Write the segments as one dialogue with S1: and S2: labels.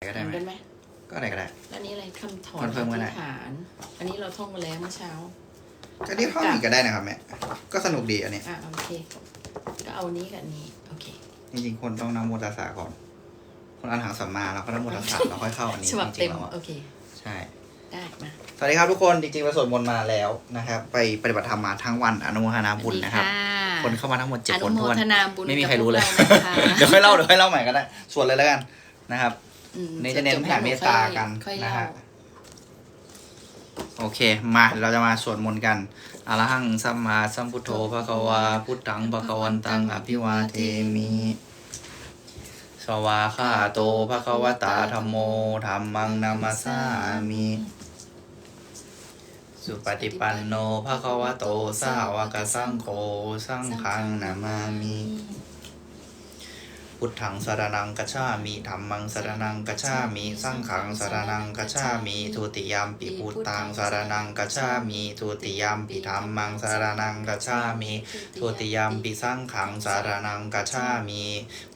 S1: ก็ได้ไหม
S2: ได้ไหม
S1: ก็อะไรก็ได้
S2: แล้วนี้อะไรคำถอน
S1: คอนเฟิร์มก็ได้
S2: ฐาน อันนี้เราท่องมาแล้วเมื่อเช้า
S1: ก็ที่ท่องอีกก็ได้นะครับแม่ก็สนุกดีอันนี้
S2: โอเคก็เอานี้กับนี้โอเค
S1: จริงๆคนต้องนำโมตัสสะก่อนคนอันหังสัมมาแล้วก็นำโมตัสสะแล้วค่อยเข้าอันนี้
S2: ฉบับ
S1: จริ
S2: เต็
S1: ง
S2: ม
S1: ๆแล้ว
S2: โอเค
S1: ใช่
S2: ได้มา
S1: สวัสดีครับทุกคนจริงๆเราสวดมนต์มาแล้วนะครับไปปฏิบัติธรรมมาทั้งวันอนุโมทนาบุญนะครับคนเข้ามาทั้งหมด7 คนทวนไม่มีใครรู้เลยเดี๋ยวค่อยเล่าใหม่ก็ได้สวดเลยแล้วกันนะครับนี่จะเน้นแผ่เมตตากันนะฮะโอเคมาเราจะมาสวดมนต์กันอะระหังสัมมาสัมพุทโธภะคะวาพุทธังภะคะวันตังอภิวาเทมิสวาคาโตภะคะวตาธัมโมธัมมังนามัสสามิสุปฏิปันโนภะคะวะโตสาวกสังโฆสังฆังนามามิพุทธังสรณังกัจฉามิธัมมังสรณังกัจฉามิสังฆังสรณังกัจฉามิทุติยัมปิพุทธังสรณังกัจฉามิทุติยัมปิธัมมังสรณังกัจฉามิทุติยัมปิสังฆังสรณังกัจฉามิ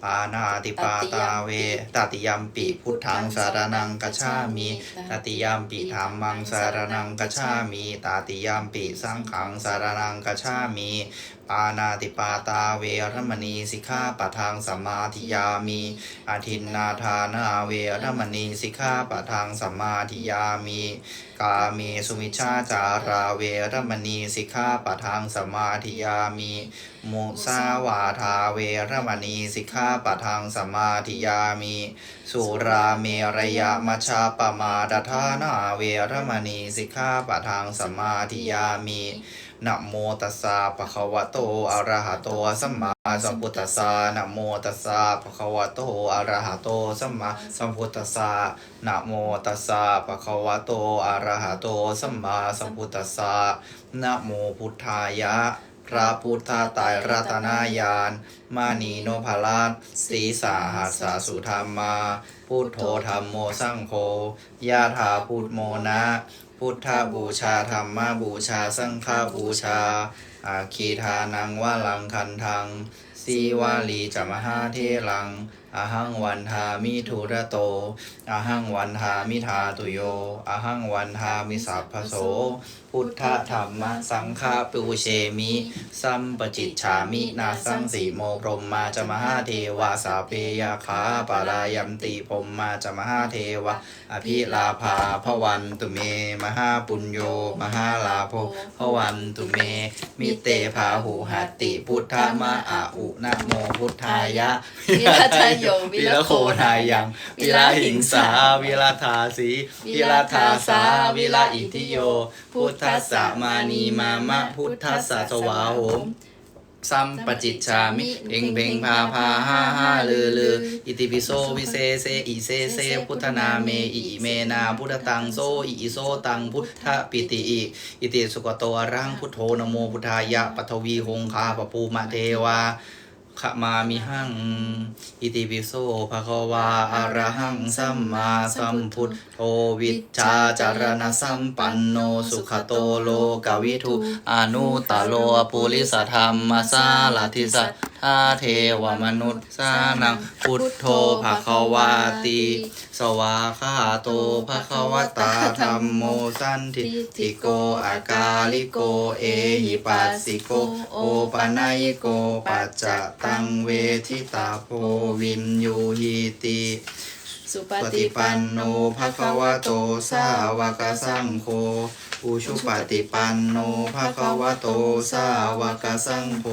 S1: ปานาติปาตาเวตติยัมปิพุทธังสรณังกัจฉามิตติยัมปิธัมมังสรณังกัจฉามิตติยัมปิสังฆังสรณังกัจฉามิปานาติปาตาเวรมณีสิกขาปะทังสมาธิยามิอาทินนาทานาเวรมณีสิกขาปะทังสมาธิยามิกาเมสุมิชฌาจาราเวรมณีสิกขาปะทังสมาธิยามิมุสาวาทาเวรมณีสิกขาปะทังสมาธิยามิสุราเมรยมัชฌาปมาดทานาเวรมณีสิกขาปะทังสมาธิยามินะโมตัสสะภะคะวะโตอะระหะโตสัมมาสัมพุทธัสสะนะโมตัสสะภะคะวะโตอะระหะโตสัมมาสัมพุทธัสสะนะโมตัสสะภะคะวะโตอะระหะโตสัมมาสัมพุทธัสสะนะโมพุทธายะพระพุทธไตรรัตนญาณมานีโนภลัสสีสาหัสสะสุธรรมาพุทโธธัมโมสังโฆยะถาพุทโมนะพุทธบูชาธรรมบูชาสังฆบูชาอาคีทานังวะลังคันทังสีวาลีจมหาเทลังอหังวันทามิทุระโตอหังวันทามิทาตุโยอหังวันทามิสัพพโสพุทธธรรมสังฆปูเชมิสัมปจิจฉามินาสังสีโมพรหมาจมหาเทวาสาเพยาขาปารายัมติพรหมาจมหาเทวะอภิลาภาภวันตุเมมหาปุญโญมหาลาโภภวันตุเมมิเตภาหุหัตติพุทธมะอาอุนะโมพุทธายะ
S2: วิรัตโย
S1: วิรโคทายังวิลาหิงสาวิลาทาสีวิลาทาสาวิลาอิทิโยพุทธัสสะมานีมามะพุทธัสสะสวาโหมสัมปจิจฉามิเพ่งเพ่งพาพาห้าห้าลืออิติปิโสวิเศษอิเศษพุทธนาเมอิเมนาพุทธตังโซอิโซตังพุทธปิติอิติสุกโตอรังพุทโธนโมพุทธายะปัทวีหงคาปปูมะเทวาขมามิหังอิติปิโสภะคะวาอะระหังสัมมาสัมพุทโธวิชชาจารณะสัมปันโนสุขโตโลกวิทูอนุตตโลปุริสธรรมสาลทิสัทธาเทวมนุษย์สานังพุทโธภะคะวาติสวาคาโตภะคะวตาธัมโมสันทิติโกอากาลิโกเอหิปัสสิโกโอปนัยโกปัจจตังเวทิตาโพวินยูหิติ
S2: สุป
S1: ป
S2: ฏิ
S1: ฏิ
S2: ปั
S1: ปั
S2: น
S1: น
S2: โน
S1: โนภะคะวะโตสาวกสังโฆอุชุปฏิปันโนภะคะวะโตสาวกสังโฆ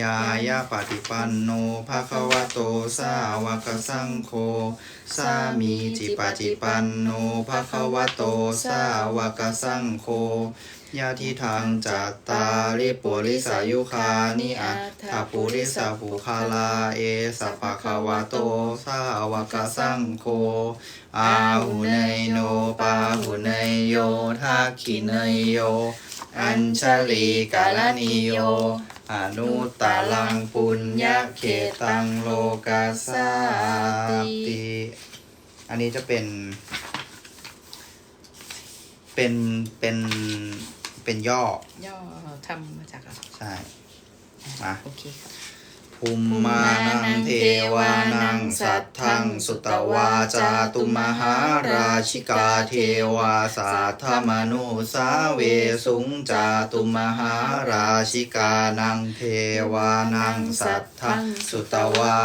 S1: ญาญาปฏิปันโนภะคะวะโตสาวกสังโฆสามีจิปฏิปันโนภะคะวะโตสาวกสังโฆญาทิทางจัตตาริปุริสายุคานิอัตถปุริสภูคาลาเอสะภะคะวะโตสาวกสังโฆอาหุเนยโนปาหุเนยโยทักขิเนยโยอัญชลีกาลนิโยอนุตตลังปุญญเขตังโลกัสสาติอันนี้จะเป็นย่อ
S2: ทำมาจากอะไร
S1: ใช่มา
S2: โอเคครับ
S1: พ ภูมิมานังเทวานังสัทธังสุตวาจาตุมหาราชิกาเทวาสัทธมนุสาเวสุงจาตุมหาราชิกานังเทวานังสัทธังสุตวา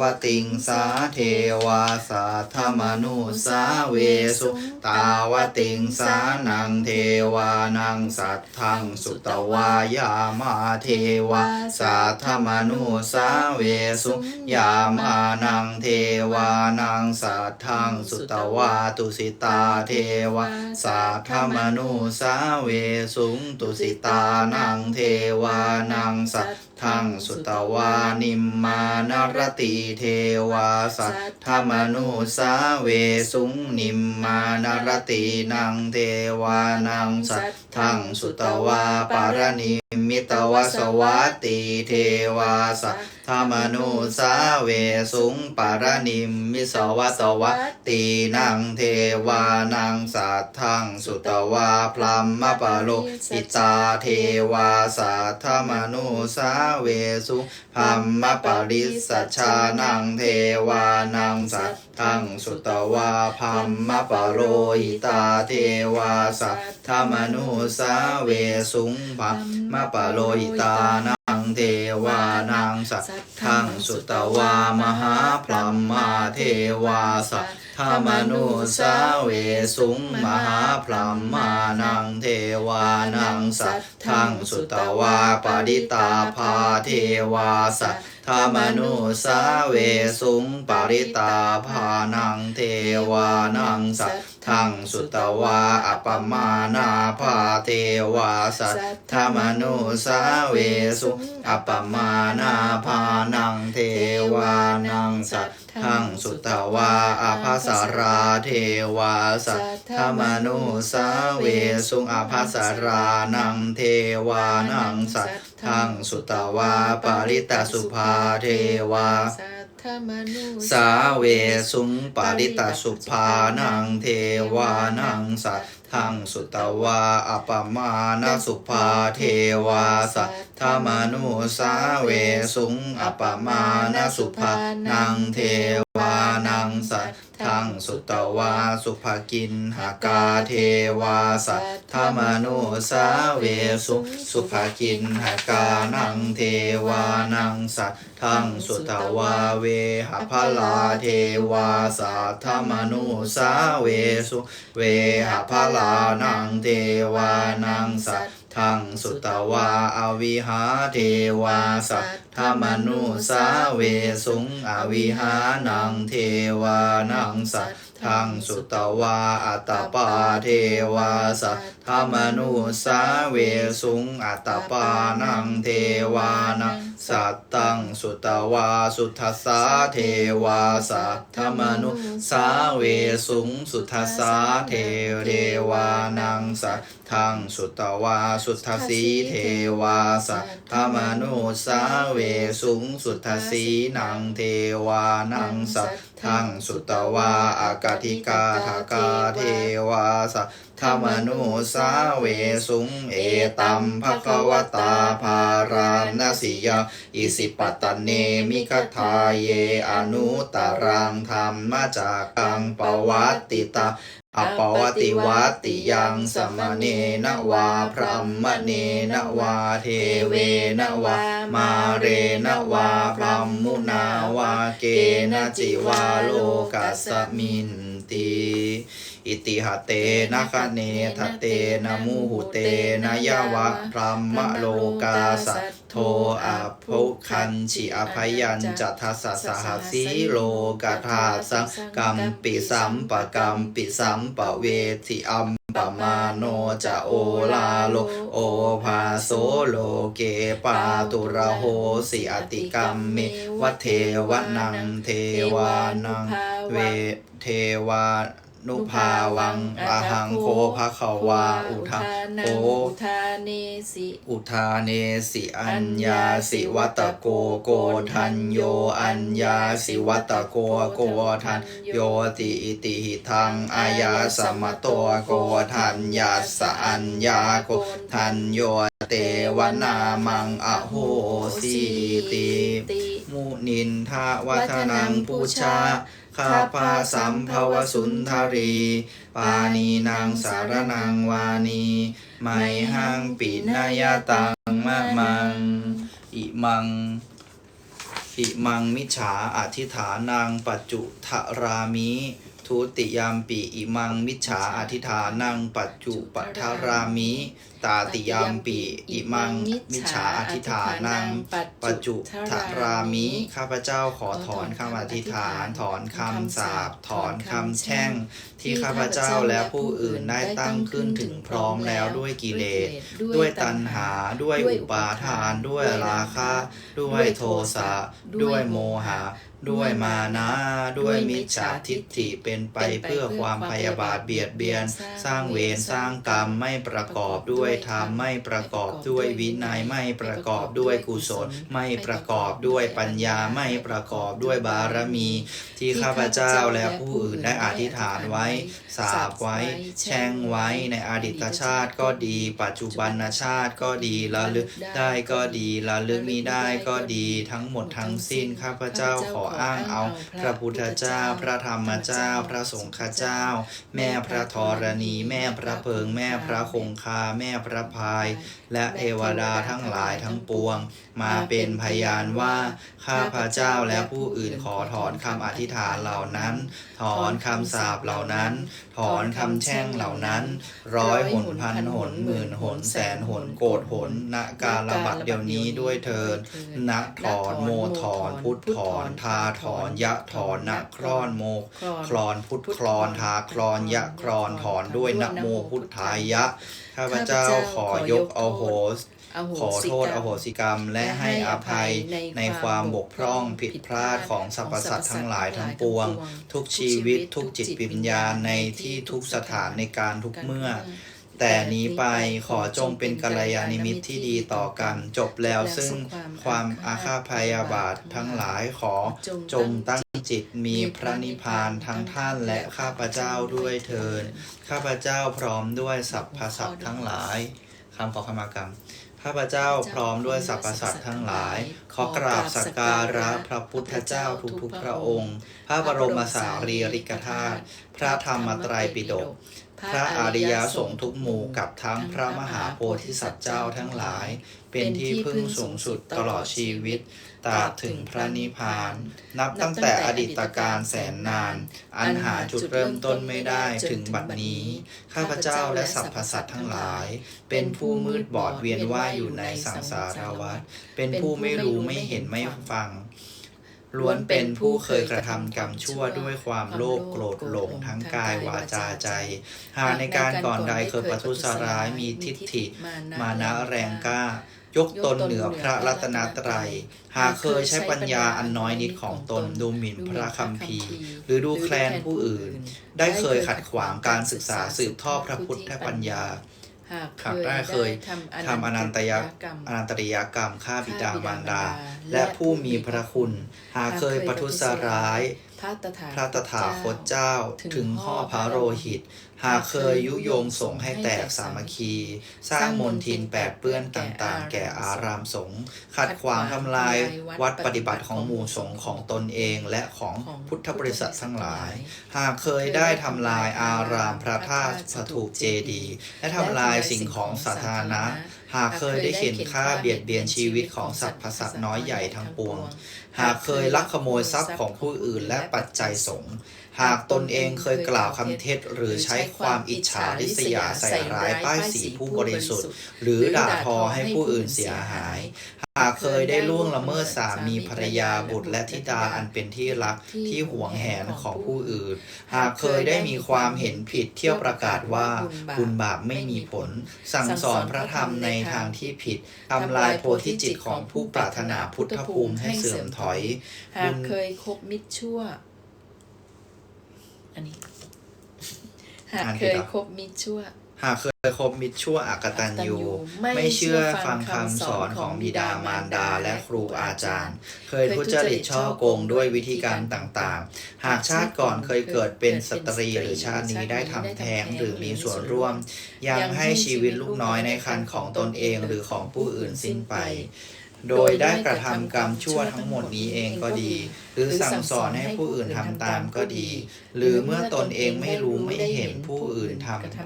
S1: วติงสาเทวาสัทธมนุสาเวสุตาวติงสานังเทวานังสัทธังสุตวายามาเทวาสัทธมนุสาเวสุยามานังเทวานังสัทธังสุตวาตุสิตาเทวาสัทธมนุสาเวสุตุสิตานังเทวานังสัทธังสุตวานิมมานรติเทวาสัทธมนุสาเวสุนิมมานรตินังเทวานังสัทธังสุตวาปารณิมิตวสวัตติเทวาสัทธมนุสาเวสุงปารณิมิสวสวัตตินังเทวานังสัทธังสุตวาพลัมมปโลอิตาเทวาสัทธมนุสาเวสุพัมมปริสัชชานังเทวานังสัทธังสุตวาพัมมปโรหิตาเทวาสัทธมนุสาเวสุงพัมมปโรหิตานังเทวานังสัทธังสุตวามหาพรหมาเทวาสัทธมนุสาเวสุงมหาพรหมานังเทวานังสัทธังสุตวาปริตาภาเทวาสัทธมนุสาเวสุงปริตาภานังเทวานังสัทธังสุตวาอัปปมานาภาเทวาสัทธมนุสาเวสุอัปปมานาภานังเทวานังสัทธังสุตวาอภัสสราเทวาสัทธมนุสาเวสุอภัสสรานังเทวานังสัทธังสุตวาปริตสุภาเทวาสาเวสุงปริตสุภานังเทวานังสัทธังสุตวาอัปปมาณสุภาเทวาสัทธมนุสาเวสุงอัปปมาณสุภานังเทวานังสัทธังสุตวาสุภกินหากาเทวาสัทธมนุสาเวสุสุภกินหากานังเทวานังสัทธังสุตวาเวหภลาเทวาสัทธมนุสาเวสุเวหภลานังเทวานังสัทธังสุตวาอวิหาเทวาสัทธมนุสาเวสุงอวิหานังเทวานังสัทธังสุตวาอัตตปาเทวาสัทธมนุสาเวสุงอัตตปานังเทวานังสัทธังสุตวาสุทัสสาเทวาสัทธมนุสาเวสุงสุทัสสาเทวานังสัทธังสุตวาสุทัสสีเทวาสัทธมนุสาเวสุงสุทัสสีนังเทวานังสัทธังสุตวาอากาธิกาทากาเทวาสัทธมนุสาเวสุงเอตัมภควตาภารามนสิยาอิสิปตเนมิคทาเยอนุตารังธรรมจากังปวัตติตาอปวัติวัตติยังสมเนนะวาพรหมเนนะวาเทเวนะวามาเรนะวาพรหมุนาวาเกนะจิวาโลกัสสมินติอิติหเตนะคะเนทะเตนะมุหุเตนะยะวะพรหมโลกาสัทโทอะภุคัญฉิอภัยยัญจะทัสสะสหัสสีโลกธาสังกัมปิสัมปะกัมปิสัมปะเวทิอัมปะมาโนจะโอลาโลโอภาโสโลเกปาตุระโหสิอติกัมเมวะเทวนังเทวานังเวเทวานุภาวังอาหังโคภะคะวาอุทาโค
S2: อุทาเนสิ
S1: อุทาเนสิอัญญาสิวัตโกโกทัญโยอัญญาสิวัตโกโกทัญโยติอิติหิทังอายาสมโตโกทัญญาสอัญญาโกทัญโยเตวนามังอโหสิติ มุนินทาวัฒนังปูชาข้าพาสัมภวสุนทรีปานีนางสารนังวานีไมหังปินายตังมะมังอิมังมิจฉาอธิฐานังปัจจุทรามิทุติยามปิอิมังมิจฉาอธิฐานังปัจจุปทารามิตาติยามปิอิมังมิจฉาอธิฐานังปัจจุทารามิข้าพเจ้าขอถอนคำอธิษฐานถอนคำสาปถอนคำแช่งที่ข้าพเจ้าและผู้อื่นได้ตั้งขึ้นถึงพร้อมแล้วด้วยกิเลสด้วยตัณหาด้วยอุปาทานด้วยราคะด้วยโทสะด้วยโมหะด้วยมานะด้วยมิจฉาทิฏฐิเป็นไปเพื่อความพยาบาทเบียดเบียนสร้างเวรสร้างกรรมไม่ประกอบด้วยธรรมไม่ประกอบด้วยวินัยไม่ประกอบด้วยกุศลไม่ประกอบด้วยปัญญาไม่ประกอบด้วยบารมีที่ข้าพเจ้าและผู้อื่นได้อธิษฐานไว้สาปไว้แช่งไว้ในอดีตชาติก็ดีปัจจุบันชาติก็ดีระลึกได้ก็ดีระลึกมิได้ก็ดีทั้งหมดทั้งสิ้นข้าพเจ้าขออ้างเอาพระพุทธเจ้าพระธรรมเจ้าพระสงฆ์เจ้าแม่พระธรณีแม่พระเพิงแม่พระคงคาแม่พระพายและเทวดาทั้งหลายทั้งปวงมาเป็นพยานว่าข้าพเจ้าและผู้อื่นขอถอนคำอธิษฐานเหล่านั้นถอนคำสาปเหล่านั้นถอนคำแช่งเหล่านั้น100 หนพันหนหมื่นหนแสนหนโกฏหนณกาลบัดเดี๋ยวนี้ด้วยเถิดนะถอนโมถอนพุทธถอนทาถอนยะถอนนะคลอนโมคลอนพุทธคลอนทาคลอนยะคลอนถอนด้วยนะโมพุทธายะข้าพเจ้าขอยกขอโทษอโหสิกรรมและให้อภัยในความบกพร่องผิดพลาดของสรรพสัตว์ทั้งหลายทั้งปวงทุกชีวิตทุกจิตวิญญาณในที่ทุกสถานในการทุกเมื่อแต่นี้ไปขอจงเป็นกัลยาณมิตรที่ดีต่อกันจบแล้วซึ่งความอาฆาตพยาบาททั้งหลายขอจงตั้งจิตมีพระนิพพานทั้งท่านและข้าพเจ้าด้วยเถิดข้าพเจ้าพร้อมด้วยสรรพสัตว์ทั้งหลายคำขอขมากรรมข้าพเจ้าพร้อมด้วยสรรพสัตว์ทั้งหลายขอกราบสักการะพระพุทธเจ้าทุกๆพระองค์พระบรมสารีริกธาตุพระธรรมไตรปิฎกพระอริยสงฆ์ทุกหมู่กับทั้งพระมหาโพธิสัตว์เจ้าทั้งหลายเป็นที่พึ่งสูงสุดตลอดชีวิตตราบถึงพระนิพพานนับตั้งแต่อดีตการแสนนานอันหาจุดเริ่มต้นไม่ได้ถึงบัดนี้ข้าพเจ้าและสรรพสัตว์ทั้งหลายเป็นผู้มืดบอดเวียนว่ายอยู่ในสังสารวัฏเป็นผู้ไม่รู้ไม่เห็นไม่ฟังล้วนเป็นผู้เคยกระทำกรรมชั่วด้วยความโลภโกรธหลงทั้งกายวาจาใจหากในการก่อนใดเคยประทุษร้ายมีทิฏฐิมานะแรงกล้ายกตนเหนือพระรัตนตรัยหากเคยใช้ปัญญาอันน้อยนิดของตนดูหมิ่นพระคัมภีร์หรือดูแคลนผู้อื่นได้เคยขัดขวางการศึกษาสืบทอดพระพุทธปัญญาหากได้เคยทำอนันตริยกรรมฆ่าบิดามารดาและผู้มีพระคุณหากเคยประทุษร้ายพระตถาคตเจ้าถึงห่อพระโลหิตหากเคยยุยงสงฆ์ให้แตกสามัคคีสร้างมลทินแปดเปื้อนต่างๆแก่อารามสงฆ์ขัดขวางทำลายวัดปฏิบัติของหมู่สงฆ์ของตนเองและของพุทธบริษัททั้งหลายหากเคยได้ทำลายอารามพระธาตุสถูปเจดีย์และทำลายสิ่งของสาธารณะหากเคยได้เข็นฆ่าเบียดเบียนชีวิตของสรรพสัตว์น้อยใหญ่ทั้งปวงหากเคยลักขโมยทรัพย์ของผู้อื่นและปัจจัยสงฆ์หากตนเองเคยกล่าวคำเท็จหรือใช้ความอิจฉาริษยาใส่ร้ายป้ายสีผู้บริสุทธิ์หรือด่าทอให้ผู้อื่นเสียหายหากเคยได้ล่วงละเมิดสามีภรรยาบุตรและธิดาอันเป็นที่รักที่หวงแหนของผู้อื่นหากเคยได้มีความเห็นผิดเที่ยวประกาศว่าบุญบาปไม่มีผลสั่งสอนพระธรรมในทางที่ผิดทำลายโพธิจิตของผู้ปรารถนาพุทธภูมิให้เสื่อมถอย
S2: หากเคยคบมิตรชั่วอันนี้หากเคยคบมิตรชั่ว
S1: หากเคยคบมิตรชั่วอกตัญญูไม่เชื่อฟังคำสอนของบิดามารดาและครูอาจารย์เคยทุจริตช่อโกงด้วยวิธีการต่างๆหากชาติก่อนเคยเกิดเป็นสตรีหรือชาตินี้ได้ทำแท้งหรือมีส่วนร่วมยังให้ชีวิตลูกน้อยในครรภ์ของตนเองหรือของผู้อื่นสิ้นไป โดยได้กระทำกรรมชั่วทั้งหมดนี้เองก็ดี หรือสั่งสอนให้ผู้อื่นทำตามก็ดี หรือเมื่อตนเองไม่รู้ไม่เห็นผู้อื่น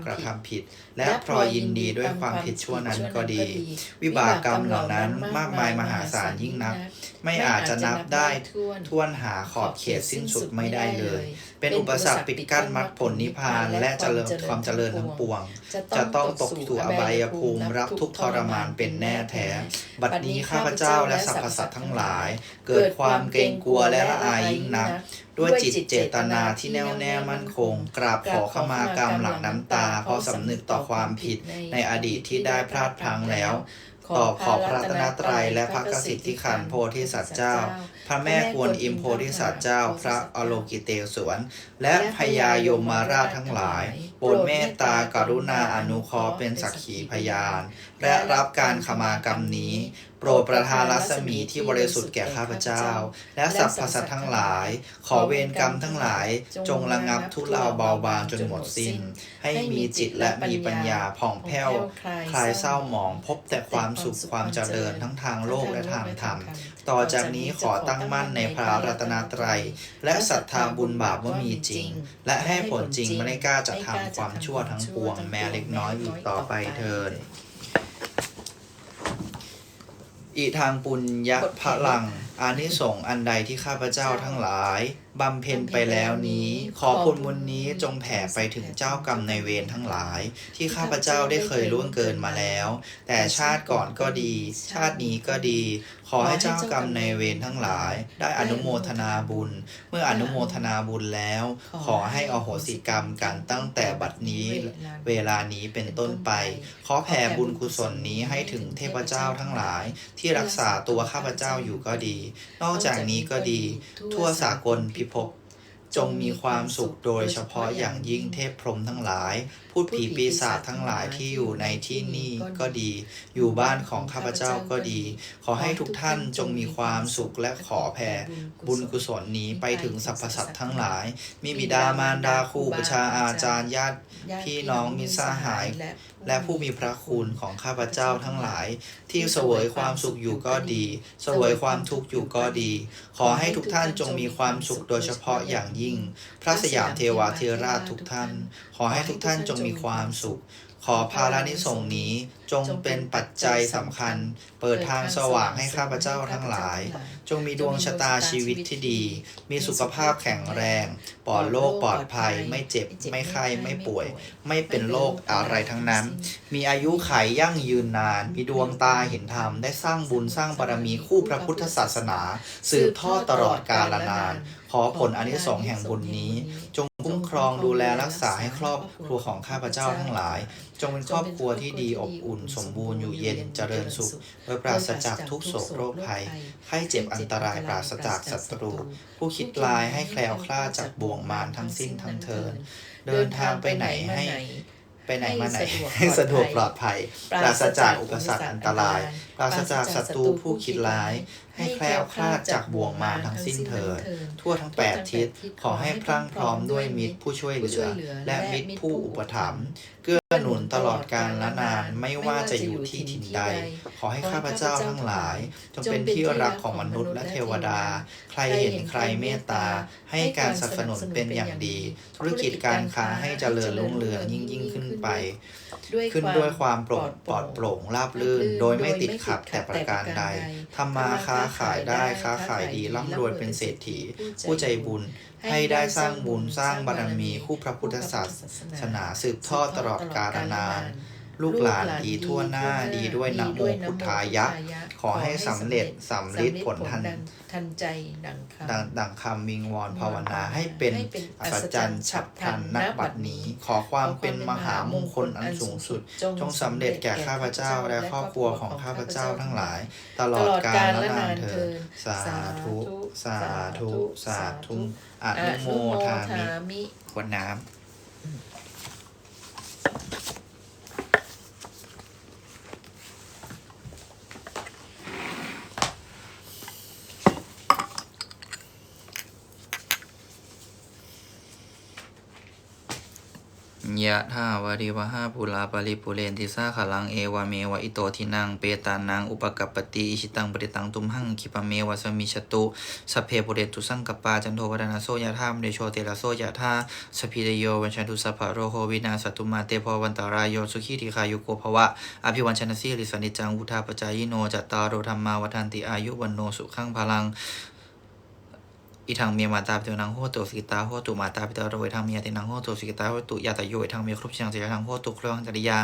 S1: กระทำผิด และพลอยยินดีด้วยความผิดชั่วนั้นก็ดี วิบากกรรมเหล่านั้นมากมายมหาศาลยิ่งนัก ไม่อาจจะนับได้ท้วนหาขอบเขตสิ้นสุดไม่ได้เลย เป็นอุปสรรคปิดกั้นมรรคผลนิพพานและความเจริญทั้งปวง จะต้องตกสู่อบายภูมิรับทุกข์ทรมานเป็นแน่แท้ บัดนี้ข้าพเจ้าและสรรพสัตว์ทั้งหลาย เกิดความเกรงกลัวและละอายยิ่งนัก ด้วยจิตเจตนาที่แน่วแน่มั่นคง กราบขอขมากรรมหลั่งน้ำตาเพราะสำนึกต่อความผิดในอดีตที่ได้พลาดพลั้งแล้ว ขอพระรัตนตรัยและพระกสิทธิขันธ์โพธิสัตว์เจ้า พระแม่กวนอิมโพธิสัตว์เจ้า พระอโลกิเตศวรและพญายมราชทั้งหลายโปรดเมตตากรุณาอนุเคราะห์เป็นสักขีพยาน และรับการขมากรรมนี้ โปรดประทานรัศมีที่บริสุทธิ์แก่ข้าพเจ้า และสรรพสัตว์ทั้งหลาย ขอเวรกรรมทั้งหลาย จงระงับทุเลาเบาบางจนหมดสิ้น ให้มีจิตและมีปัญญาผ่องแผ้วคลายเศร้าหมองพบแต่ความสุขความเจริญทั้งทางโลกและทางธรรม ต่อจากนี้ขอตั้งมั่นในพระรัตนตรัย และศรัทธาบุญบาปว่ามีจริง และให้ผลจริงไม่กล้าจะทำความชั่วทั้งปวงแม้เล็กน้อยอีกต่อไปเถิด อีทางปุญญพลังอานิสงส์อันใดที่ข้าพเจ้าทั้งหลายบำเพ็ญไปแล้วนี้ ขอผลบุญนี้จงแผ่ไปถึงเจ้ากรรมนายเวรทั้งหลาย ที่ข้าพเจ้าได้เคยล่วงเกินมาแล้ว แต่ชาติก่อนก็ดี ชาตินี้ก็ดี ขอให้เจ้ากรรมนายเวรทั้งหลาย ได้อนุโมทนาบุญ เมื่ออนุโมทนาบุญแล้ว ขอให้อโหสิกรรมกันตั้งแต่บัดนี้เวลานี้เป็นต้นไป ขอแผ่บุญกุศลนี้ให้ถึงเทพเจ้าทั้งหลาย ที่รักษาตัวข้าพเจ้าอยู่ก็ดี นอกจากนี้ก็ดี ทั่วสากลพิภพจงมีความสุขโดยเฉพาะอย่างยิ่งเทพพรหมทั้งหลายพูดผีปีศาจทั้งหลายที่อยู่ในที่นี่ก็ดี อยู่บ้านของข้าพเจ้าก็ดี ขอให้ทุกท่านจงมีความสุขและขอแผ่บุญกุศลนี้ไปถึงสรรพสัตว์ทั้งหลาย มีบิดามารดาครูประชาอาจารย์ญาติพี่น้องมิตรสหาย และผู้มีพระคุณของข้าพเจ้าทั้งหลาย ที่เสวยความสุขอยู่ก็ดีเสวยความทุกข์อยู่ก็ดี ขอให้ทุกท่านจงมีความสุขโดยเฉพาะอย่างยิ่ง พระสยามเทวาเทราชทุกท่าน ขอให้ทุกท่านจงมีความสุข ขอภารานิสงส์นี้จงเป็นปัจจัยสำคัญ เปิดทางสว่างให้ข้าพเจ้าทั้งหลาย จงมีดวงชะตาชีวิตที่ดี มีสุขภาพแข็งแรง ปลอดโรคปลอดภัย ไม่เจ็บไม่ไข้ไม่ป่วย ไม่เป็นโรคอะไรทั้งนั้น มีอายุขัยยั่งยืนนาน มีดวงตาเห็นธรรม ได้สร้างบุญสร้างบารมีคู่พระพุทธศาสนา สืบทอดตลอดกาลนาน ขอผลอานิสงส์แห่งบุญนี้ จงคุ้มครองดูแลรักษาให้ครอบครัวของข้าพเจ้าทั้งหลาย จงเป็นครอบครัวที่ดีอบอุ่นสมบูรณ์อยู่เย็นเจริญสุขโดยปราศจากทุกโศกโรคภัยไข้เจ็บอันตรายปราศจากศัตรู ผู้คิดลายให้แคล้วคลาดจากบ่วงมารทั้งสิ้นทั้งเทิน เดินทางไปไหนมาไหนให้สะดวกปลอดภัย ปราศจากอุปสรรคอันตราย ปราศจากศัตรูผู้คิดร้าย ให้แคล้วคลาดจากบ่วงมารทั้งสิ้นเถิด ทั่วทั้ง8ทิศขอให้พรั่งพร้อมด้วยมิตรผู้ช่วยเหลือ และมิตรผู้อุปถัมภ์เกื้อหนุนตลอดกาลและนานไม่ว่าจะอยู่ที่ถิ่นใด ขอให้ข้าพเจ้าทั้งหลาย จงเป็นที่รักของมนุษย์และเทวดา ใครเห็นใครเมตตา ให้การสนับสนุนเป็นอย่างดี ธุรกิจการค้าให้เจริญรุ่งเรืองยิ่งขึ้นไป ขึ้นด้วยความปลอดโปร่งราบรื่น โดยไม่ติดขัดแต่ประการใดทำมาค้าขายได้ค้าขายดีร่ำรวยเป็นเศรษฐี ผู้ใจบุญให้ได้สร้างบุญสร้างบารมีคู่พระพุทธศาสนาสืบทอดตลอดกาลนาน ลูกหลานดีทั่วหน้าดีด้วยนะโมพุทธายะ ขอให้สำเร็จสำฤทธิ์ผลทันใจดังคำวิงวอนภาวนาให้เป็นอัศจรรย์ฉับพลันณบัดนี้ ขอความเป็นมหามงคลอันสูงสุดจงสำเร็จแก่ข้าพเจ้าและครอบครัวของข้าพเจ้าทั้งหลาย ตลอดกาลและนานเถิดสาธุสาธุสาธุอนุโมทามิขวดน้ำ ยะถาวริวหาปุราปริปุเรนติสาขลังเอวเมวะอิโตทินังเปตานังอุปกัปปติอิชิตังปฏิตังตุมหังคิปะเมวะสมิชตุสัพเพปุเรตุสังกปปาจันโทปนนาโสยะธามเดโชเตระโสยะธาสพพิเรโยวัญชันตุสัพพะโรโหวินาศตุมาเตภวันตารายโยสุขีทีคายุโกภวะอภิวันชนสีริสนิจังวุธาปจายโนจัตตารโรธรรมาวัฏันติอายุวันโนสุขังพลังอีทางเมียมาตาปิเตนังโหตุสิกิตาโหตุมาตาปิเตอร์โดยทางเมียตินังโหตุสิกิตาโหตุยาตโยทางเมียครุปชังเสียทางโหตุเครื่องจริยา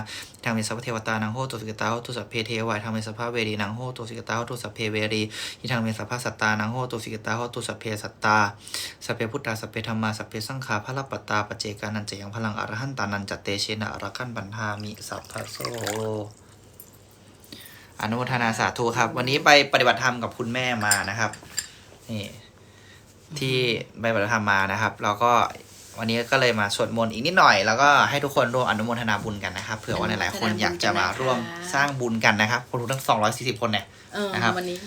S1: ทางเมียสัพเพเทวตานังโหตุสิกิตาโหตุสัพเพเทวายทางเมียสัพพะเวรีนังโหตุสิกิตาโหตุสัพเพเวรีอีทางเมียสัพพะสัตตานังโหตุสิกิตาโหตุสัพเพสัตตาสัพเพพุทธาสัพเพธรรมาสัพเพสังฆาพระปัตตาปเจกานันจะยังพลังอรหันตานันจัตเตเชนะอรคันบันทามิสัพพะโสอนุโมทนาสาธุครับวันนี้ไปปฏิบัติธรรมกับคุณแม่มานะครับนี่ที่ไปปฏิบัติธรรมมานะครับแล้วก็วันนี้ก็เลยมาสวดมนต์อีกนิดหน่อยแล้วก็ให้ทุกคนร่วมอนุโมทนาบุญกันนะครับเผื่อว่าหลายๆคนอยากจะมาร่วมสร้างบุญกันนะครับคนดูทั้ง240คนเนี่ยนะครับ
S2: วันนี้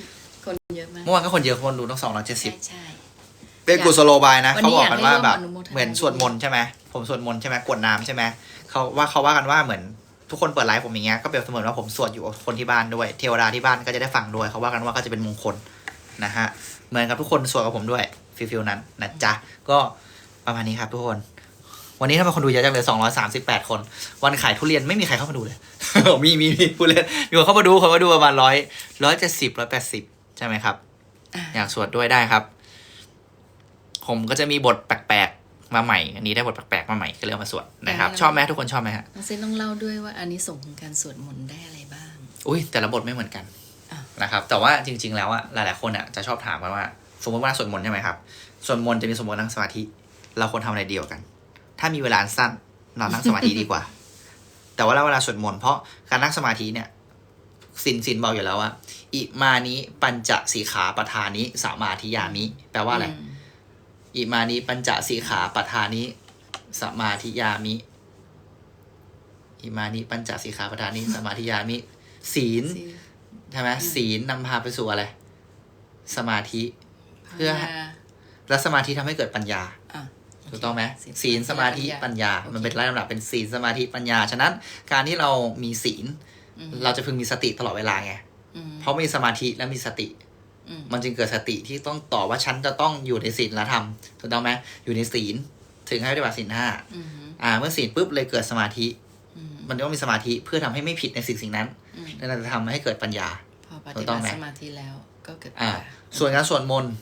S2: คนเยอะมาก
S1: เมื่อวานก็คนเยอะคนดูทั้ง270
S2: ใช่
S1: เป็นกุศโลบายนะเขาบอกกันว่าแบบเหมือนสวดมนต์ใช่ไหมผมสวดมนต์ใช่ไหมกรวดน้ำใช่ไหมเขาว่ากันว่าเหมือนทุกคนเปิดไลฟ์ผมอย่างเงี้ยก็เปรียบเสมือนว่าผมสวดอยู่กับคนที่บ้านด้วยเทวดาที่บ้านก็จะได้ฟังด้วยเขาว่ากันว่าก็จะเป็นมงคลนะฮะเหมือนกับทุกคนสวดกับผมด้วยฟิลนั้นนะจ๊ะก็ประมาณนี้ครับทุกคนวันนี้ถ้าเป็นคนดูเยอะจังเลย238คนวันขายทุเรียนไม่มีใครเข้ามาดูเลย มีผู้เล่นมีคนเข้ามาดูประมาณ170-180ใช่ไหมครับอยากสวดด้วยได้ครับผมก็จะมีบทแปลกๆมาใหม่อันนี้ได้บทแปลกๆมาใหม่ก็เลยเอามาสวดนะครับชอบไหมทุกคนชอบไหมฮะ
S2: น้องเซนต้องเล่าด้วยว่าอันนี้ส่งของการสวดมนต์ได้อะไรบ้าง
S1: อุ้ยแต่ละบทไม่เหมือนกันนะครับแต่ว่าจริงๆแล้วอะหลายๆคนอะจะชอบถามกันว่าสมมติว่าสวดมนต์ใช่ไหมครับสวดมนต์จะมีสมมตินั่งสมาธิเราควรทำอะไรเดียวกันถ้ามีเวลาสั้นเรานั่งสมาธิดีกว่าแต่ว่าเวลาสวดมนต์เพราะการนั่งสมาธิเนี่ยสินบอกอยู่แล้วว่าอิมานิปัญจสีขาปทานิสมาธิยามิแปลว่าอะไรอิมานิปัญจสีขาปทานิสมาธิยามิอิมานิปัญจสีขาปทานิสมาธิยามิศีลใช่ไหมศีลนำพาไปสู่อะไรสมาธิเพื่อและสมาธิทำให้เกิดปัญญาถูกต้องไหมศีลสมาธิปัญญามันเป็นไล่ลำดับเป็นศีลสมาธิปัญญาฉะนั้นการที่เรามีศีลเราจะพึงมีสติตลอดเวลาไงเพราะมีสมาธิและมีสติมันจึงเกิดสติที่ต้องต่อว่าฉันจะต้องอยู่ในศีลธรรมถูกต้องไหมอยู่ในศีลถึงให้ปฏิบัติศีล5เมื่อศีลปุ๊บเลยเกิดสมาธิมันต้องมีสมาธิเพื่อทำให้ไม่ผิดในสิ่งนั้นนั่นจะทำให้เกิดปัญญา
S2: พอปฏิบัติสมาธิแล้วก็เกิด
S1: ส่วนการสวดมนต์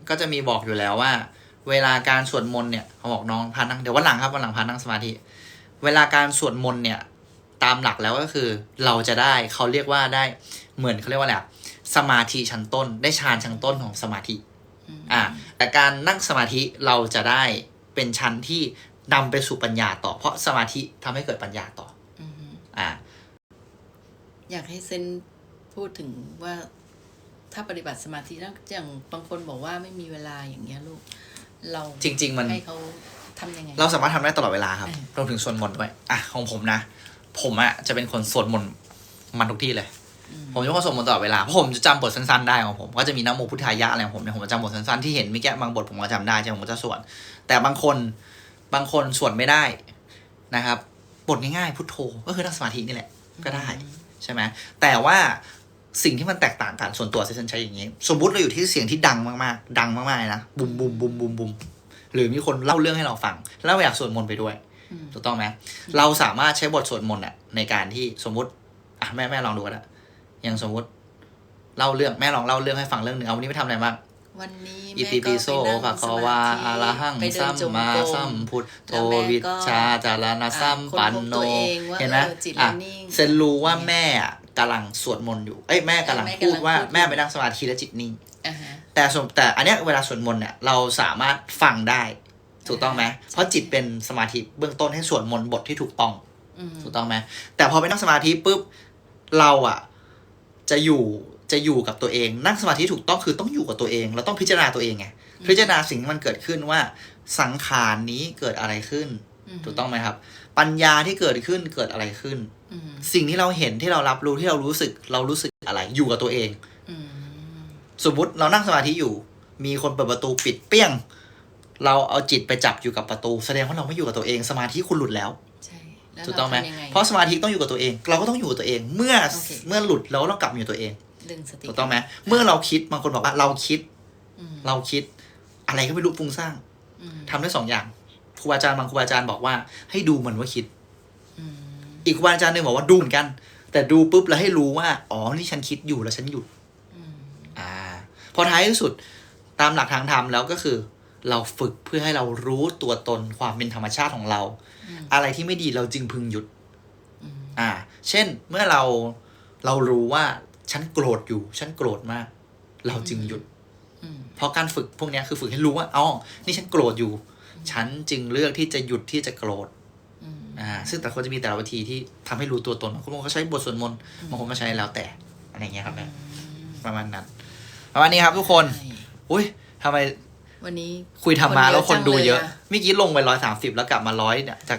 S1: ก็จะมีบอกอยู่แล้วว่าเวลาการสวดมนต์เนี่ยเขาบอกน้องพานั่งเดี๋ยววันหลังครับวันหลังพานั่งสมาธิเวลาการสวดมนต์เนี่ยตามหลักแล้วก็คือเราจะได้เขาเรียกว่าได้เหมือนเขาเรียกว่าอะไรสมาธิชั้นต้นได้ฌานชั้นต้นของสมาธิแต่การนั่งสมาธิเราจะได้เป็นชั้นที่นำไปสู่ปัญญาต่อเพราะสมาธิทำให้เกิดปัญญาต่อ
S2: อยากให้เซนพูดถึงว่าถ้าปฏิบัติสมาธิแล้วอย่างบางคนบอกว่าไม่มีเวลาอย่างเงี้ยลูกเรา
S1: จริงๆมัน
S2: ให้เขาทำยังไง
S1: เราสามารถทำได้ตลอดเวลาครับรวมถึงสวดมนต์ด้วยของผมนะผมจะเป็นคนสวดมนต์มันทุกที่เลยผมจะเป็นคนสวดมนต์ตลอดเวลาเพราะผมจะจำบทสั้นๆได้ของผมก็จะมีนะโมพุทธายะอะไรของผมเนี่ยผมจะจำบทสั้นๆที่เห็นเมื่อกี้บางบทผมก็จำได้ใช่ผมก็จะสวดแต่บางคนสวดไม่ได้นะครับบทง่ายๆพุทโธก็คือนั่งสมาธินี่แหละก็ได้ใช่ไหมแต่ว่าสิ่งที่มันแตกต่างกันส่วนตัวเซนใช้อย่างนี้สมมุติเราอยู่ที่เสียงที่ดังมากๆดังมากๆเลยนะบุมบุมบุมบุมบุมหรือมีคนเล่าเรื่องให้เราฟังแล้วเราอยากสวดมนต์ไปด้วยถูกต้องไหมเราสามารถใช้บทสวดมนต์ในการที่สมมุติแม่ลองดูกันอย่างสมมุติเล่าเรื่องแม่ลองเล่าเรื่องให้ฟังเรื่องหนึ่งเอาวันนี้ไปทำอะไรบ้าง
S2: วันนี้
S1: อิติปิโสภะคะวาอะระหังสัมมาสัมพุทโธวิชชาจารณสัมปันโนเห็นไหมเซนรู้ว่าแม่กำลังสวดมนต์อยู่แม่กำลังพูดว่าแม่ไปนั่งสมาธิและจิตนิ่งแต่อันเนี้ยเวลาสวดมนต์เนี่ยเราสามารถฟังได้ถูกต้องไหมเพราะจิตเป็นสมาธิเบื้องต้นให้สวดมนต์บทที่ถูกต้องถูกต้องไหมแต่พอไปนั่งสมาธิปุ๊บเราจะอยู่กับตัวเองนั่งสมาธิถูกต้องคือต้องอยู่กับตัวเองเราต้องพิจารณาตัวเองไงพิจารณาสิ่งที่มันเกิดขึ้นว่าสังขารนี้เกิดอะไรขึ้นถูกต้องไหมครับปัญญาที่เกิดขึ้นเกิดอะไรขึ้นสิ่งที่เราเห็นที่เรารับรู้ที่เรารู้สึกอะไรอยู่กับตัวเองสมมุติเรานั่งสมาธิอยู่มีคนเปิดประตูปิดเปี้ยง เราเอาจิตไปจับอยู่กับประตูแสดงว่าเราไม่อยู่กับตัวเองสมาธิคุณหลุดแล้ว
S2: ใช่แล้ว
S1: ถูกต้องไหม
S2: เราทำยังไง
S1: เพราะสมาธิต้องอยู่กับตัวเอง เราก็ต้องอยู่กับตัวเอง เมื่อ
S2: โอเค
S1: เมื่อหลุดเราก็ต้องกลับมาอยู่ตัวเอง
S2: ดึงสติ
S1: ถูกต้องไหมเมื่อเราคิดบางคนบอกว่าเราคิด
S2: อืม
S1: เราคิดอะไรก็ไม่รู้ฟุ้งซ่าน
S2: อืม
S1: ทำได้2 อย่างครูบาอาจารย์บางครูบาอาจารย์บอกว่าให้ดูมันว่าคิด
S2: อืม
S1: อีกครูบาอาจารย์หนึ่งบอกว่าดูเหมือนกัน แต่ดูปุ๊บแล้วให้รู้ว่าอ๋อนี่ฉันคิดอยู่แล้วฉันหยุด
S2: อืม
S1: พอท้ายที่สุดตามหลักทางธรรมแล้วก็คือ เราฝึกเพื่อให้เรารู้ตัวตนความเป็นธรรมชาติของเรา อะไรที่ไม่ดีเราจึงพึงหยุด
S2: อืม
S1: เช่นเมื่อเรารู้ว่าฉันโกรธอยู่ฉันโกรธมาก เราจึงหยุด
S2: อืม
S1: เพราะการฝึกพวกนี้คือฝึกให้รู้ว่าอ๋อนี่ฉันโกรธอยู่ ฉันจึงเลือกที่จะหยุดที่จะโกรธ
S2: อืม
S1: ซึ่งแต่คนจะมีแต่ละวิธีที่ทำให้รู้ตัวตนบางคนก็ใช้บทสวดมนต์บางคนก็ใช้แล้วแต่อะไรเงี้ยครับแม่ประมาณนั้นประมาณนี้ครับทุกคน
S2: ใช่
S1: อุ้ยทำไม
S2: วันนี้
S1: คุยธรรมะแล้วคนดูเยอะ
S2: จังล
S1: เมื่อกี้ลงไป130แล้วกลับมา100เนี่ยจาก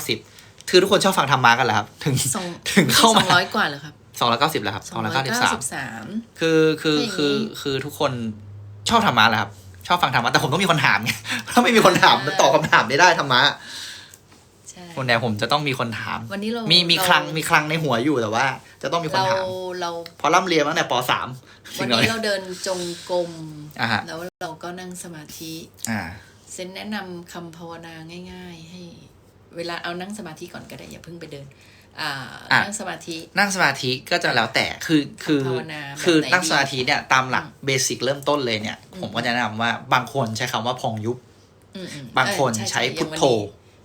S1: 190คือทุกคนชอบฟังธรรมะกันเหรอครับ ถึง
S2: สอง
S1: ถึงเข้ามา
S2: 200 กว่าเลยครับ
S1: 290แล้วครับ293
S2: 293
S1: คือทุกคนชอบธรรมะแหละครับชอบฟังธรรมะแต่ผมต้องมีคนถามไง ถ้าไม่มีคนถามมันตอบคำถามไม่ได้ธรรมะ
S2: ใช่
S1: คนแนวผมจะต้องมีคนถาม
S2: วันนี้เรา
S1: มี
S2: เรา
S1: คลังในหัวอยู่แต่ว่า จะต้องมีคนถาม
S2: เรา
S1: พอร่ำเรียนมาตั้งแต่ป .3
S2: วันนี้เราเดินจงกรม
S1: อ่าฮะ
S2: แล้วเราก็นั่งสมาธิ
S1: อ่า
S2: เซนแนะนำคำภาวนาง่าย ๆ ให้ เวลาเอานั่งสมาธิก่อนก็ได้อย่าเพิ่งไปเดิน นั่งสมาธิ
S1: นั่งสมาธิก็จะแล้วแต่คือ
S2: ภาวนาแบบ
S1: คือ
S2: ไหน
S1: นั่งสมาธิเนี่ยตามหลัก
S2: อืม
S1: เบสิกเริ่มต้นเลยเนี่ย ผมก็จะแนะนำว่าบางคนใช้คำว่าพองยุบ
S2: อืม
S1: บางคน
S2: เออ
S1: ใช้
S2: อย่าง
S1: พุทโธ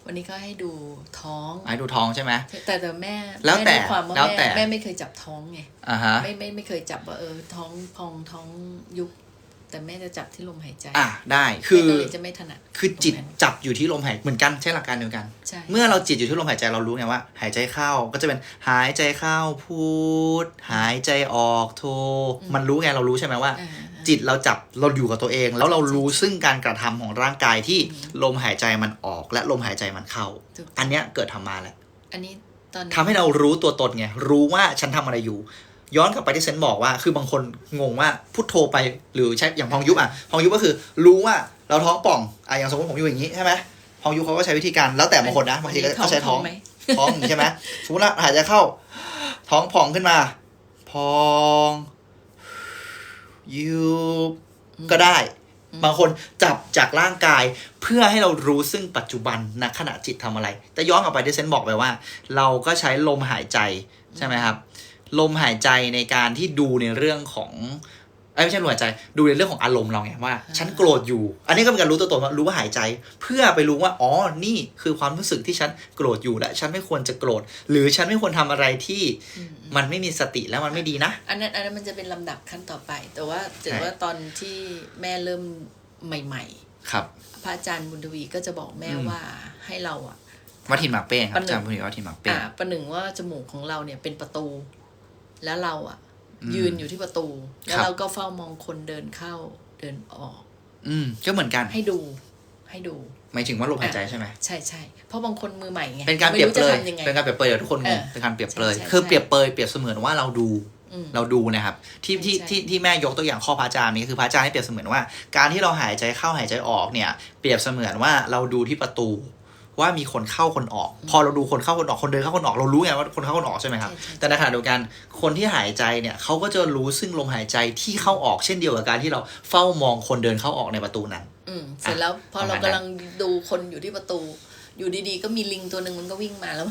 S2: วันนี้ก็ให้ดูท้อง
S1: ให้ดูท้องใช่ไหม
S2: แต่แม่
S1: แล้วแต่
S2: ม่ได้ความว่า
S1: แล้วแต่
S2: แม่ไม่เคยจับท้องไง
S1: อ่าฮะ
S2: ไม่เคยจับว่าท้องพองท้องยุบแต่แม่จะจับที่ลมหายใจ
S1: ได้คือ
S2: แม่ก็เลยจะไม่ถนัด
S1: คือจิต
S2: ตรงนั้น
S1: จับอยู่ที่ลมหายเหมือนกันใช้หลักการเดียวกัน
S2: ใช่
S1: เมื่อเราจิตอยู่ที่ลมหายใจเรารู้ไงว่าหายใจเข้าก็จะเป็นหายใจเข้าพูดหายใจออกโทมันรู้ไงเรารู้ใช่ไหมว่า
S2: อ่า
S1: จิตเราจับเราอยู่กับตัวเอง แล้วเรารู้ซึ่งการกระทำของร่างกายที่ลมหายใจมันออกและลมหายใจมันเข้า
S2: ถูกต้อง
S1: อันเนี้ยเกิดธรรมาแหละ
S2: อันนี้ตอนนี้
S1: ทำให้เรารู้ตัวตนไงรู้ว่าฉันทำอะไรอยู่ ย้อนกลับไปที่เซนบอกว่าคือบางคนงงว่าพุทโธไปหรือใช้อย่างพองยุบพองยุบก็คือ รู้ว่าเราท้องป่องอย่างสมมติผมอยู่อย่างนี้ใช่ไหมพองยุบเขาก็ใช้วิธีการแล้วแต่บางคนนะบางทีก็ใช้ท้อง
S2: ไหม
S1: ท้องอย่างนี้ใช่ไหมสมมติว่าหายใจเข้า ท้องพองขึ้นมา พองยุบก็ได้ บางคนจับจากร่างกายเพื่อให้เรารู้ซึ่งปัจจุบันณขณะจิตทำอะไร แต่ย้อนกลับไปที่เซนบอกไปว่า เราก็ใช้ลมหายใจใช่ไหมครับ ลมหายใจในการที่ดูในเรื่องของไม่ใช่ลมหายใจดูในเรื่องของอารมณ์เราไงว่า ฉันโกรธอยู่ อันนี้ก็เป็นการรู้ตัวตนว่ารู้ว่าหายใจ เพื่อไปรู้ว่าอ๋อนี่คือความรู้สึกที่ฉันโกรธอยู่และฉันไม่ควรจะโกรธหรือฉันไม่ควรทำอะไรที่มันไม่มีสติแล้วมันไม่ดีนะ
S2: อันนั้นมันจะเป็นลำดับขั้นต่อไป แต่ว่าตอนที่แม่เริ่มใหม่
S1: ครับ
S2: ๆ พระอาจารย์บุญทวีก็จะบอกแม่ว่าให้เราอ่ะ
S1: วัดถิ่นหมากเป้งครับ
S2: ประหนึ่ง
S1: อาจารย์พูดถึงวัดถิ่นหมากเป้ง
S2: ประหนึ่งว่าจมูกของเราเนี่ยเป็นประตู แล้วเราอ่ะ ยืนอยู่ที่ประตู แล้วเราก็เฝ้ามองคนเดินเข้าเดินออก
S1: ก็เหมือนกัน
S2: ให้ดู
S1: หมายถึงว่าลมหายใจใช่ไหม
S2: ใช่เพราะบางคนมือใหม่ไง
S1: เป็นการเปรียบ
S2: ไม่
S1: เปรย
S2: จะทำยังไง
S1: เป็นการเปรียบเปรยเดี๋ยวทุกคนงงเป็นการเปรียบเปรย
S2: ใช่
S1: คือเปรียบเปรยเปรียบเสมือนว่าเราดู
S2: อืม
S1: เราดูนะครับที่
S2: ใช่
S1: ที่แม่ยกตัวอย่างข้อพระอาจารย์นี้คือพระอาจารย์ให้เปรียบเสมือนว่า การที่เราหายใจเข้าหายใจออกเนี่ยเปรียบเสมือนว่าเราดูที่ประตู ว่ามีคนเข้าคนออก พอเราดูคนเข้าคนออกคนเดินเข้าคนออกเรารู้ไงว่าคนเข้าคนออกใช่ไหมครับ
S2: ใช่
S1: แต่ในขณะเดียวกันคนที่หายใจเนี่ยเขาก็จะรู้ซึ่งลมหายใจที่เข้าออกเช่นเดียวกับการที่เราเฝ้ามองคนเดินเข้าออกในประตูนั้น
S2: เสร็จแล้วพอเรา
S1: ประมาณนั้น
S2: กำลังดูคนอยู่ที่ประตู อยู่ดีๆ ก็มีลิงตัวหนึ่งมันก็วิ่งมาแล้ว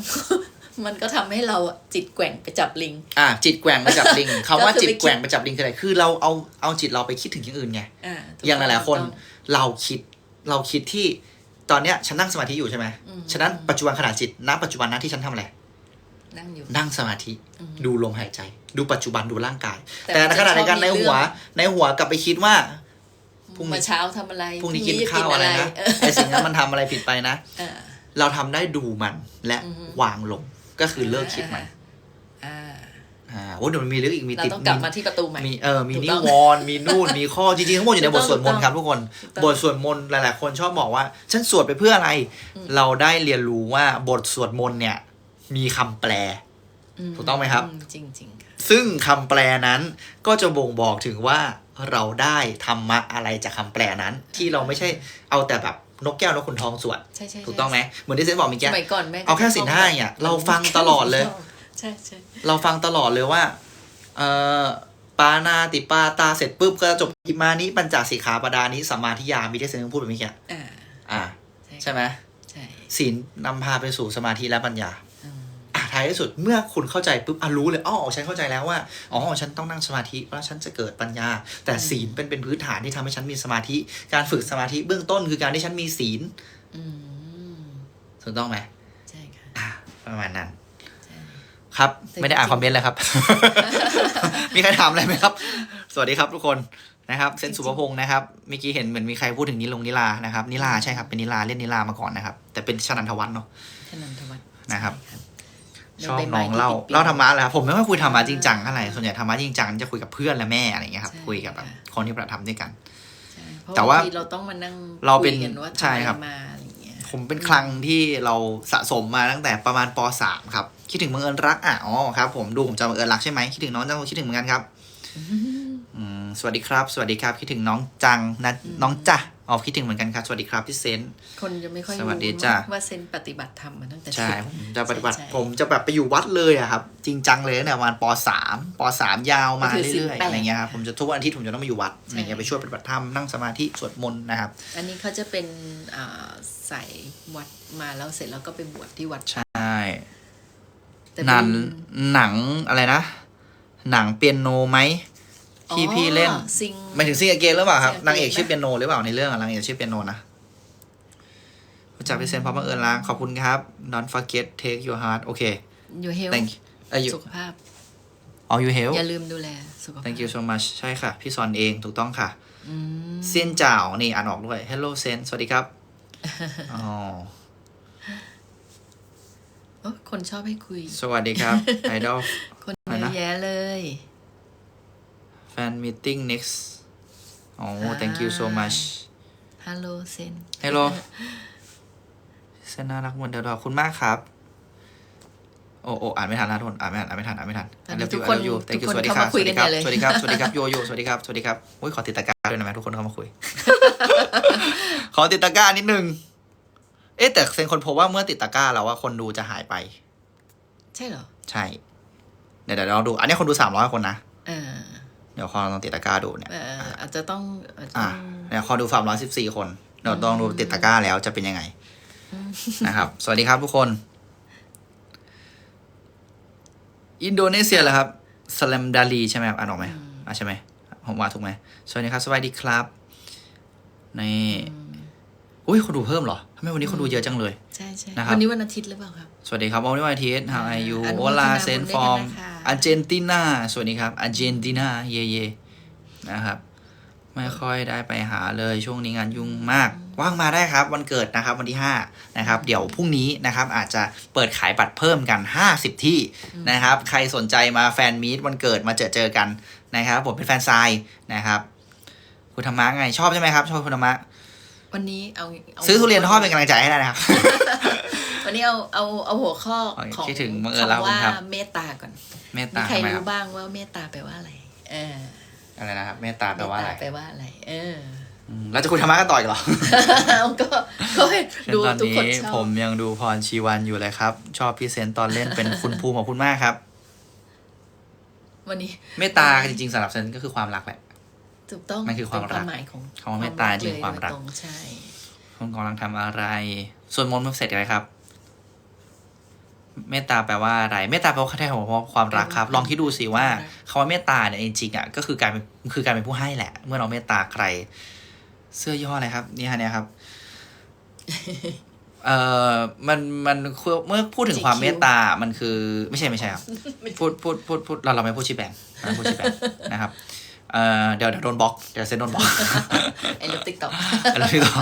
S2: มันก็ทำให้เราอะจิตแกว่งไปจับลิง
S1: จิตแกว่งไปจับลิงคำว่า
S2: ก็คือ
S1: จิตแกว่งไปจับลิงคืออะไรคือเราเอาจิตเราไปคิดถึงอย่างอื่นไง
S2: ถูก
S1: อย่างหลายๆคน
S2: ถูกต้อง
S1: เราคิดที่ตอนเนี้ยฉันนั่งสมาธิอยู่ใช่ไหม ฉะนั้นปัจจุบันขณะจิตณปัจจุบันนั้นที่ฉันทำอะไร
S2: นั่งอยู่
S1: นั่งสมาธิ ดูลมหายใจ ดูปัจจุบันดูร่างกาย
S2: แต่
S1: แต่ในขณะเดียวกัน
S2: มันจะชอบมี
S1: ในหัวกลับไปคิดว่าพรุ่ง
S2: เมื่
S1: นี้
S2: อเช้าทำอะไร
S1: พรุ่งนี้กิน
S2: จ
S1: ข้าวอะไรนะ
S2: เออ
S1: ไอ้สิ่งนั้นมันทำอะไรผิดไปนะ
S2: เออ
S1: เราทำได้ดูมันและวางลงก็คือเลิกคิดมัน
S2: อ่า
S1: โอ้เดี๋ยวมันมีเรื่องอีกมี
S2: เรา
S1: ติด
S2: ต้องกลับมาที่ประตูใหม่
S1: มี
S2: ถูก
S1: นิ
S2: ต้อง
S1: วรณ์มีนู่นมีข้อจริงๆทั้งหมดอยู่ในบทสวดมนต์ครับทุกคน
S2: ถูกต้อง
S1: บทสวดมนต์หลายๆคนชอบบอกว่าฉันสวดไปเพื่ออะไร เราได้เรียนรู้ว่าบทสวดมนต์เนี่ยมีคำแปล ถูกต้องไหมครับ
S2: จริงๆค่ะ
S1: ซึ่งคำแปลนั้นก็จะบ่งบอกถึงว่า เราได้ธรรมะอะไรจากคำแปลนั้น ที่เราไม่ใช่เอาแต่แบบนกแก้วนกขุนทองสวด
S2: ใช่ใช่
S1: ถูกต้องไหมเหมือนที่เซนบอกเมื่อ
S2: ส
S1: กี้
S2: มัยก่อนแม่
S1: เอาแค่ศีลห้าเนี่ยเราฟังตลอดเลย
S2: ใช่ใช่
S1: เราฟังตลอดเลยว่าปานาติปาตาเสร็จปุ๊บก็จบอิมานิปัญจสิกขาปดานิสัมมาทิฏฐิมีได้เซนพูดแบบนี้แค่ ใช่ไหม
S2: ใช่
S1: ศีลนำพาไปสู่สมาธิและปัญญา
S2: อืม
S1: ท้ายที่สุดเมื่อคุณเข้าใจปุ๊บรู้เลยอ๋อฉันเข้าใจแล้วว่าอ๋อฉันต้องนั่งสมาธิแล้วฉันจะเกิดปัญญา แต่ศีลเป็นพื้นฐานที่ทำให้ฉันมีสมาธิการฝึกสมาธิเบื้องต้นคือการที่ฉันมีศีล
S2: อืม
S1: ถูกต้องไหม
S2: ใช่ค่ะ
S1: ประมาณนั้น
S2: ใช่
S1: ครับ
S2: แต่
S1: ไม่ได้อ่านคอมเมนต์เลยครับ มีใครถามอะไรไหมครับ สวัสดีครับทุกคนนะครับเซนสุภพงศ์นะครับเมื่อกี้เห็นเหมือนมีใครพูดถึงนิลานะครับนิลาใช่ครับเป็นนิลาเล่นนิลามาก่อนนะครับแต่เป็นชนันทวัฒน์เนาะ
S2: ธนันทวัฒน์
S1: นะครับ
S2: ใช่
S1: ชอบ
S2: ใบไม้
S1: น้องเล่า
S2: ที่ติดปีก
S1: เล่าธรรมะเลยครับผมไม่ค่อยคุยธรรมะจริงจังอะไรส่วนใหญ่ธรรมะจริงจังจะคุยกับเพื่อนและแม่อะไรอย่างเงี้ยครับ
S2: ใช่
S1: คุยกับแบบ
S2: ค่ะ
S1: คนที่ประทับด้วยกัน
S2: ใช่เพราะ
S1: แต่ว่า
S2: บงทีเราต้องมานั่ง
S1: เราเป็น
S2: คุยกันว่า
S1: ใช่ครับ
S2: ทำไมมาอะไรอย่างเงี้ย
S1: ผมเป็นคลังที่เราสะสมมาตั้งแต่ประมาณป .3 ครับคิดถึงบังเอิญรักอ๋อครับผมดูผมจะบังเอิญรักใช่ไหมคิดถึงน้องจังคิดถึงเหมือนกันครับสวัสดีครับสวัสดีครับคิดถึงน้องจังนะน้องจ้ะอ๋อคิดถึงเหมือนกันครับสวัสดีครับพี่เซน
S2: คนจะไม่ค่อย
S1: สวัสดี
S2: รู้
S1: จ้ะ
S2: ว่าเซนปฏิบัติธรรมมาตั้งแต่
S1: ใช่
S2: เด็ก
S1: ผมจะปฏิบัติ
S2: ใช่
S1: ผมจะแบบไปอยู่วัดเลยอะครับจริงจังเลยตั้งแต่ประมาณป .3 ยาวมา
S2: ก็ถือศีล
S1: เรื่อยๆ
S2: แปด
S1: อะไรเงี้ยครับผมจะทุกวันอาทิตย์ผมจะต้องมาอยู่วัด
S2: ใช่
S1: อะไรเงี้ยไปช่วยปฏิบัติธรรมนั่งสมาธิสวดมนต์นะครับ
S2: อันนี้เขาจะเป็นสายวัดมาแล้วเสร็จแล้วก็ไปบวชที่วัด
S1: ใช่
S2: แต่
S1: หนั
S2: เป็น
S1: หนังอะไรนะ หนังเปียโนไหมที่พี่เล่น
S2: ซิง
S1: หมายถึงซิงเกนหรือเปล่าครับ
S2: Sing Again
S1: นางเอกชื่อเปียโนหรือเปล่าในเรื่องนางเอกชื่อเปียโนนะรู้จักพี่เซนเพราะบังเอิญล้างขอบคุณครับ Don't forget take your heart โอเค
S2: อยู่เฮล
S1: thank you
S2: สุขภาพ
S1: you help
S2: อย่าลืมดูแลสุขภาพ
S1: thank you so much ใช่ค่ะ พี่ซอนเองถูกต้องค่ะ
S2: อืม
S1: เซียนเจ้านี่อ่านออกด้วย hello เซนสวัสดีครับ อ๋อ
S2: โอ้คนชอบให้คุย
S1: สวัสดีครับ idol
S2: คน
S1: อะไร
S2: เย
S1: นะ
S2: อะแยะเลย
S1: fan meeting next อ๋อ thank you so much
S2: ฮัลโหลเซน
S1: hello เซนน่ารักเหมือนเดิมขอบคุณมากครับ โอ้อ่านไม่ทันนะทุกคนอ่านไม่ทัน
S2: ตอนนี้
S1: I love you
S2: ทุก
S1: I
S2: คน
S1: love you thank you
S2: ทุกคน
S1: สวัสดี
S2: เข้า
S1: ครับ
S2: มาคุยกันใหญ่เลย
S1: สวัสดีครับสวัสดีครับโยโย่สวัสดีครับสวัสดีครับอุ้ยขอติดตะกร้าด้วยนะแม่ทุกคนเข้ามาคุย ขอติดตะกร้านิดนึงแต่เซนคนพบว่าเมื่อติดตะกร้าแล้วว่าคนดูจะหายไป
S2: ใช่เหรอ
S1: ใช่เดี๋ยวลองดูอันนี้คนดู300 คนนะ
S2: อ่า
S1: เดี๋ยวคอลองติดตะกร้าดูเนี่ย
S2: อาจจะต้อง
S1: เนี่ยคอดู314 คนเดี๋ยวลองดูติดตะกร้าแล้วจะเป็นยังไงนะครับ สวัสดีครับทุกคน อินโดนีเซียเหรอครับสแลมดาลีใช่ไหมครับอ่านออกไหมใช่ไหมผมว่าถูกไหมสวัสดีครับสวัสดีครับนี่อุ้ยคนดูเพิ่มเหรอทำไมวันนี้คนดูเยอะจังเลย
S2: ใช่ใช่
S1: นะครับ
S2: วันนี้วันอาทิตย์หรือเปล่าครับ
S1: สวัสดีครับวันนี้วันอาทิตย์ How are you
S2: อนุโม
S1: โอ
S2: ทนา
S1: ลา
S2: บุญ
S1: เซน
S2: ด้วย
S1: ฟอร์ม
S2: กันนะคะ
S1: อาร์เจนตินาสวัสดีครับอาร์เจนตินาเย่นะครับ ไม่ค่อยได้ไปหาเลยช่วงนี้งานยุ่งมาก ว่างมาได้ครับ วันเกิดนะครับ วันที่5นะครับ เดี๋ยวพรุ่งนี้นะครับ อาจจะเปิดขายบัตรเพิ่มกัน50ที่นะครับ ใครสนใจมาแฟนมีตวันเกิดมาเจอกันนะครับ ผมเป็นแฟนซายนะครับ คุณธรรมะไงชอบใช่ไหมครับ ชอบคุณธรรมะ
S2: วันนี้เอา
S1: ซื้อทุเรียนทอดเป็นกำลังใจให้ได้นะครับ
S2: วันนี้เอาหัวข้อของ
S1: คิดถึงบังเอิญแล้ว
S2: คำว่า
S1: ครับ
S2: เมตตาก่อน
S1: เมต
S2: มี
S1: ตา
S2: ใคร
S1: ทำไมค
S2: รู้
S1: รับ
S2: บ้างว่าเมตตาแปลว่าอะไร
S1: อะไรนะครับ เมตตาแปลว่าอะไร
S2: เมตตแปลว่าอะไร
S1: เราจะคุยธรรมะกันต่ออีกเหรอ
S2: ก็ให้ดู
S1: ตอน
S2: ทุก
S1: นี้
S2: คนชอบ
S1: ผมยังดูพรชีวันอยู่เลยครับ ชอบพี่เซนตอนเล่นเป็นคุณภูมิของคุณมากครับ
S2: วันนี้
S1: เมตตาจริงๆสำหรับเซนก็คือความรักแหละ
S2: ถูกต้อง
S1: มันคือความรัก
S2: เป็นหมายของ
S1: คำว่าเมตตาจริงความรัก
S2: โดยตงใช่
S1: คุณกำลังทำอะไร ส่วนมนต์เสร็จอะไรครับ เมตตาแปลว่าอะไร เมตตาแปลว่าแท้ของความรักครับ ลองคิดดูสิว่าคำว่าเมตตาเนี่ยจริงๆอ่ะก็คือการเป็นผู้ให้แหละ เมื่อเราเมตตาใคร เสื้อย่ออะไรครับนี่ฮะเนี่ยครับ มันเมื่อพูดถึงความเมตตา มันคือไม่ใช่ครับ พูดเราไม่พูดชื่อแบรนด์เราไม่พูดชื่อแบรนด์นะครับ เดี๋ยวโดนบล็อก เดี๋ยวเซนโดนบล็อก
S2: ไอ้เลิฟติ๊กต็อก
S1: อะไรที่ต่อ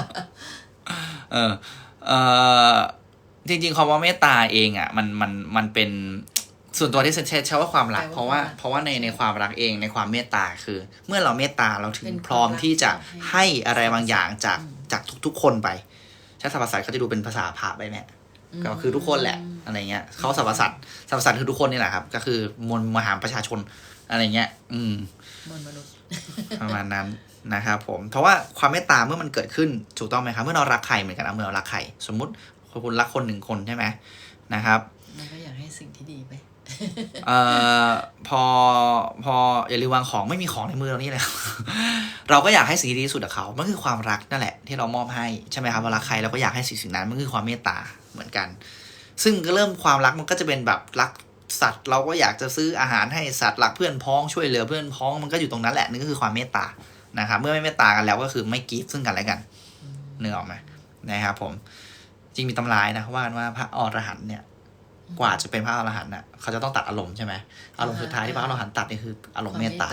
S1: จริงๆคำว่าเมตตาเองอ่ะมันเป็นส่วนตัวที่เซนใช้ว่าความรัก เพราะว่าในความรักเองในความเมตตาคือ เมื่อเราเมตตาเราถึงพร้อมที่จะให้อะไรบางอย่างจากทุกๆคนไปใช้สรรพสัตว์เขาจะดูเป็นภาษาพระไปแม่ก็คือทุกคนแหละอะไรเงี้ยเขาสรรพสัตว์คือทุกคนนี่แหละครับก็คือมวลมหาประชาชน อะไรเงี้ย
S2: มวลมนุษย์
S1: ประมาณนั้นนะครับผมเพราะว่าความเมตตาเมื่อมันเกิดขึ้นถูกต้องไหมครับเมื่อเรารักใครเหมือนกันนะเมื่อเรารักใครสมมุติคุณรักคน1 คนใช่ไหมนะครับ
S2: เราก็อยากให้สิ่งที่ดีไป
S1: พออย่าลืมวางของไม่มีของในมือเรานี่เลย เราก็อยากให้สิ่งที่ดีที่สุดกับเขามันคือความรักนั่นแหละที่เรามอบให้ใช่ไหมครับเวลาใครเราก็อยากให้สิ่งนั้นมันคือความเมตตาเหมือนกัน ซึ่งก็เริ่มความรักมันก็จะเป็นแบบรักสัตว์เราก็อยากจะซื้ออาหารให้สัตว์รักเพื่อนพ้องช่วยเหลือเพื่อนพ้องมันก็อยู่ตรงนั้นแหละนี่ก็คือความเมตตานะครับเมื่อไม่เมตตากันแล้วก็คือไม่กีฟซึ่งกันและกันนึกออกไหมนะครับผมจริงมีตำรายนะว่ากันว่าพระอรหันต์เนี่ยกว่าจะเป็นพระอรหันต์น่ะเขาจะต้องตัดอารมณ์ใช่ไหมอารมณ์สุดท้ายที่พระอรหันต์ตัดนี่คืออารมณ์เมตตา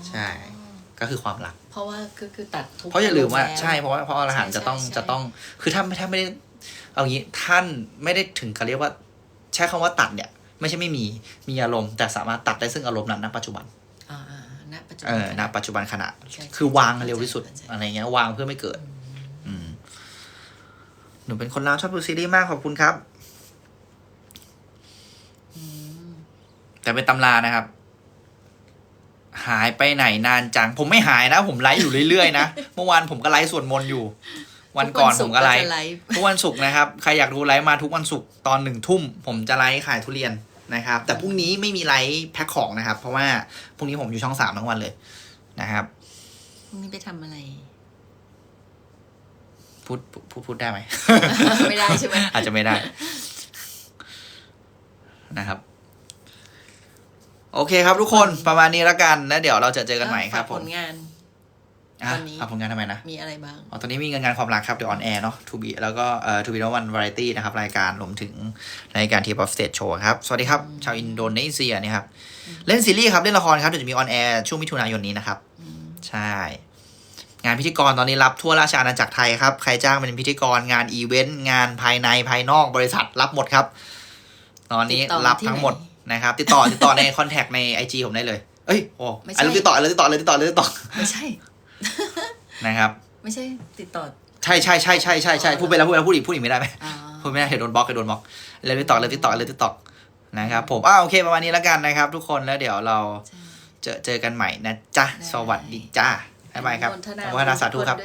S1: ใช่ก็คือความรัก
S2: เพราะว่าคือตัดทุก
S1: เพราะอย่าลืมว่าใช่เพราะว่าพระอรหันต์จะต้องคือถ้าไม่ได้เอางี้ท่านไม่ได้ถึงกับเรียกว่าใช้คำว่าตัดเนี่ยไม่ใช่ไม่มีอารมณ์แต่สามารถตัดได้ซึ่งอารมณ์นั้นณปัจจุบัน
S2: ณปัจจุบัน
S1: ณปัจจุบันขณะคือวางเร็วที่สุดอะไรเงี้ยวางเพื่อไม่เกิดหนูเป็นคนลาวชอบดูซีรีส์มากขอบคุณครับแต่เป็นตำรานะครับหายไปไหนนานจังผมไม่หายนะผมไลฟ์อยู่เรื่อยๆนะเมื่อวานผมก็ไลฟ์สวดมนต์อยู่วันก่อนผมก็ไลฟ์ทุกวันศุกร์นะครับใครอยากดูไลฟ์มาทุกวันศุกร์ตอน1 ทุ่มผมจะไลฟ์ขายทุเรียนนะครับแต่พรุ่งนี้ไม่มีไลฟ์แพ็คของนะครับเพราะว่าพรุ่งนี้ผมอยู่ช่อง3ทั้งวันเลยนะครับ
S2: พรุ่งนี้ไปทำอะไร
S1: พูดได้ไหม
S2: ไม่ได้ใช่ไหม
S1: อาจจะไม่ได้นะครับโอเคครับทุกคนประมาณนี้แล้วกันแล้วเดี๋ยวเราจะเจอกันใหม่ครับผม
S2: ผลงานตอนนี้
S1: ผลงานทำไมนะ
S2: มีอะไรบ้าง
S1: ตอนนี้มีงานความรักครับเดี๋ยวออนแอร์เนาะทูบีแล้วก็ทูบีวันวาไรตี้นะครับรายการรวมถึงรายการทีป๊อปสเตจโชว์ครับสวัสดีครับชาวอินโดนีเซียนี่ครับเล่นซีรีส์ครับเล่นละครครับเดี๋ยวจะมีออนแอร์ช่วงมิถุนายนนี้นะครับใช่งานพิธีกรตอนนี้รับทั่วราชอาณาจักรไทยครับใครจ้างเป็นพิธีกรงานอีเวนต์งานภายในภายนอกบริษัทรับหมดครับตอนนี้รับทั้งหมดนะครับติดต่อในคอนแทคใน IG ผมได้เลยเอ้ยโอ้อะไรติดต่อไม่ใช่นะครับ
S2: ไม่ใช่ติดต่อ
S1: ใช่พูดไปแล้วพูดอีกไม่ได้ไหมพูดไม่ได้เดี๋ยวโดนบล็อกเลยติดต่อนะครับผมโอเคประมาณนี้แล้วกันนะครับทุกคนแล้วเดี๋ยวเราเจอกันใหม่นะจ๊ะสวัสดีจ้าบ๊ายบายครับขอบคุณสาธุครับ